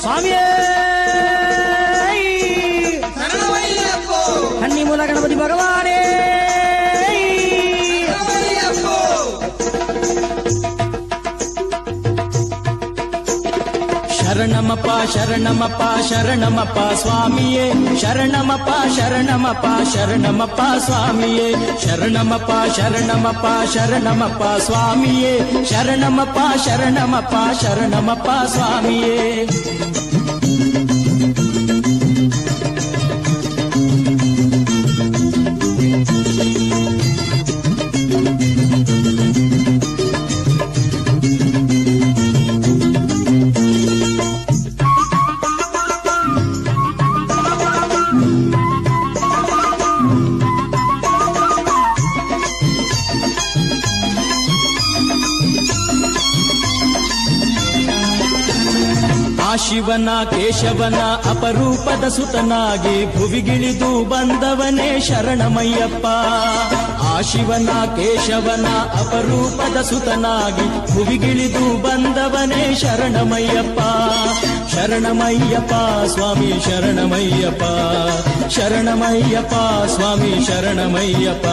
ಸ್ವಾಮಿಯೇ ಕನ್ನಿಮೂಲ ಗಣಪತಿ ಭಗವಾನೇ ಶರಣಮಪ್ಪ ಶರಣಮಪ್ಪ ಶರಣಮಪ್ಪ ಸ್ವಾಮಿಯೇ ಶರಣಮಪ್ಪ ಶರಣಮಪ್ಪ ಶರಣಮಪ್ಪ ಸ್ವಾಮಿಯೇ ಶರಣಮಪ್ಪ ಶರಣಮಪ್ಪ ಶರಣಮಪ್ಪ ಸ್ವಾಮಿಯೇ ಶರಣಮಪ್ಪ ಶರಣಮಪ್ಪ ಶರಣಮಪ್ಪ ಸ್ವಾಮಿಯೇ ಶಿವನ ಕೇಶವನ ಅಪರೂಪದ ಸುತನಾಗಿ ಭುವಿಗಿಳಿದು ಬಂದವನೇ ಶರಣಮಯ್ಯಪ್ಪ ಆ ಶಿವನ ಕೇಶವನ ಅಪರೂಪದ ಸುತನಾಗಿ ಭುವಿಗಿಳಿದು ಬಂದವನೇ ಶರಣಮಯ್ಯಪ್ಪ ಶರಣಮಯ್ಯಪ್ಪ ಸ್ವಾಮಿ ಶರಣಮಯ್ಯಪ್ಪ ಶರಣಮಯ್ಯಪ್ಪ ಸ್ವಾಮಿ ಶರಣಮಯ್ಯಪ್ಪ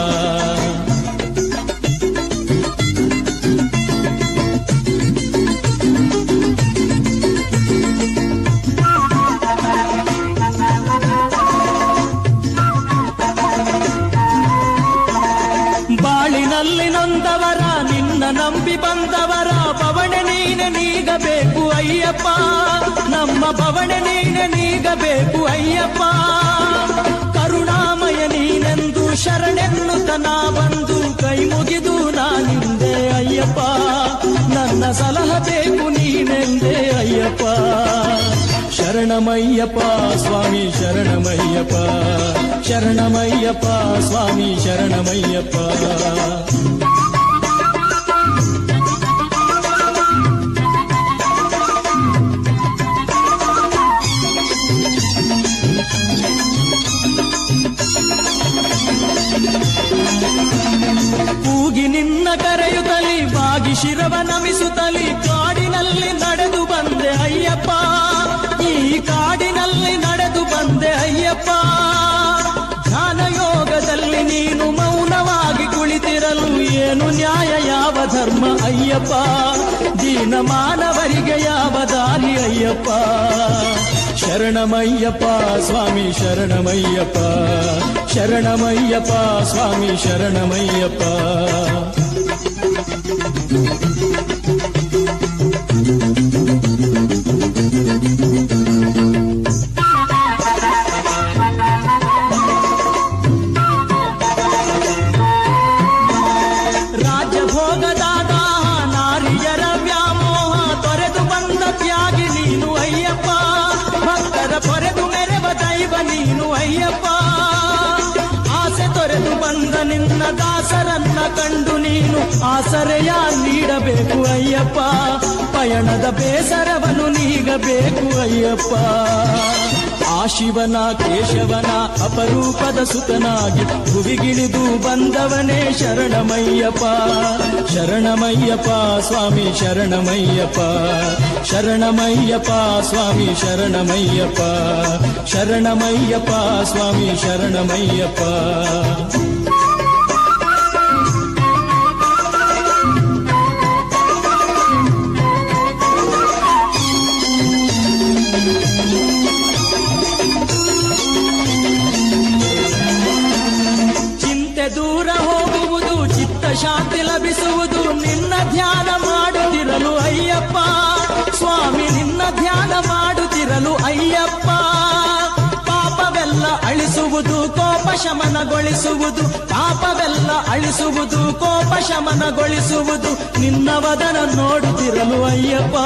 ಬಾಳಿನಲ್ಲಿ ನೊಂದವರ ನಿನ್ನ ನಂಬಿ ಬಂದವರ ಬವಣೆ ನೀನೆ ನೀಗಬೇಕು ಅಯ್ಯಪ್ಪ ನಮ್ಮ ಬವಣೆ ನೀನೆ ನೀಗಬೇಕು ಅಯ್ಯಪ್ಪ ಕರುಣಾಮಯ ನೀನೆಂದು ಶರಣೆನ್ನುತನ ಬಂದು ಕೈ ಮುಗಿದು ನಾನಿಂದೆ ಅಯ್ಯಪ್ಪ ನನ್ನ ಸಲಹ ಬೇಕು ನೀನೆಂದೇ ಅಯ್ಯಪ್ಪ ಶರಣಮಯ್ಯಪ್ಪ ಸ್ವಾಮಿ ಶರಣಮಯ್ಯಪ್ಪ ಶರಣಮಯ್ಯಪ್ಪ ಸ್ವಾಮಿ ಶರಣಮಯ್ಯಪ್ಪ ಕೂಗಿ ನಿನ್ನ ಕರೆಯುತ್ತಲಿ ಬಾಗಿ ಶಿರವ ನಮಿಸುತ್ತಲಿ ಕಾಡಿನಲ್ಲಿ ನಡೆದು ಬಂದೆ ಅಯ್ಯಪ್ಪ ಈ ಕಾಡಿನಲ್ಲಿ ನಡೆದು ಬಂದೆ ಅಯ್ಯಪ್ಪ ಧ್ಯಾನಯೋಗದಲ್ಲಿ ನೀನು ಮೌನವಾಗಿ ಕುಳಿತಿರಲು ಏನು ನ್ಯಾಯ ಯಾವ ಧರ್ಮ ಅಯ್ಯಪ್ಪ ದೀನ ಮಾನವರಿಗೆ ಯಾವ ದಾರಿ ಅಯ್ಯಪ್ಪ ಶರಣಮಯ್ಯಪ್ಪ ಸ್ವಾಮಿ ಶರಣಮಯ್ಯಪ್ಪ ಶರಣಮಯ್ಯಪ್ಪ ಸ್ವಾಮಿ ಶರಣಮಯ್ಯಪ್ಪ ರಾಜಭೋಗದಾದ ನಾರಿಯರ ವ್ಯಾಮೋಹ ತೊರೆದು ಬಂದ ತ್ಯಾಗಿ ನೀನು ಅಯ್ಯಪ್ಪ ಭಕ್ತರ ಪೊರೆದು ಮೆರೆವ ದೈವ ನೀನು ಅಯ್ಯಪ್ಪ ಆಸೆ ತೊರೆದು ಬಂದ ನಿನ್ನ ದಾಸರನ್ನ ಕಂಡು ನೀನು ಆಸರೆಯ ನೀಡಬೇಕು ಅಯ್ಯಪ್ಪ ಪಯಣದ ಬೇಸರವನ್ನು ನೀಗಬೇಕು ಅಯ್ಯಪ್ಪ ಆ ಶಿವನ ಕೇಶವನ ಅಪರೂಪದ ಸುತನಾಗಿ ಭುವಿಗಿಳಿದು ಬಂದವನೇ ಶರಣಮಯ್ಯಪ್ಪ ಶರಣಮಯ್ಯಪ್ಪ ಸ್ವಾಮಿ ಶರಣಮಯ್ಯಪ್ಪ ಶರಣಮಯ್ಯಪ್ಪ ಸ್ವಾಮಿ ಶರಣಮಯ್ಯಪ್ಪ ಶರಣಮಯ್ಯಪ್ಪ ಸ್ವಾಮಿ ಶರಣಮಯ್ಯಪ್ಪ ದೂರ ಹೋಗುವುದು ಚಿತ್ತ ಶಾಂತಿ ಲಭಿಸುವುದು ನಿನ್ನ ಧ್ಯಾನ ಮಾಡುತ್ತಿರಲು ಅಯ್ಯಪ್ಪ ಸ್ವಾಮಿ ನಿನ್ನ ಧ್ಯಾನ ಮಾಡುತ್ತಿರಲು ಅಯ್ಯಪ್ಪ ಪಾಪವೆಲ್ಲ ಅಳಿಸುವುದು ಕೋಪ ಶಮನಗೊಳಿಸುವುದು ಪಾಪವೆಲ್ಲ ಅಳಿಸುವುದು ಕೋಪ ಶಮನಗೊಳಿಸುವುದು ನಿನ್ನ ವದನ ನೋಡುತ್ತಿರಲು ಅಯ್ಯಪ್ಪ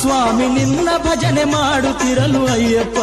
ಸ್ವಾಮಿ ನಿನ್ನ ಭಜನೆ ಮಾಡುತ್ತಿರಲು ಅಯ್ಯಪ್ಪ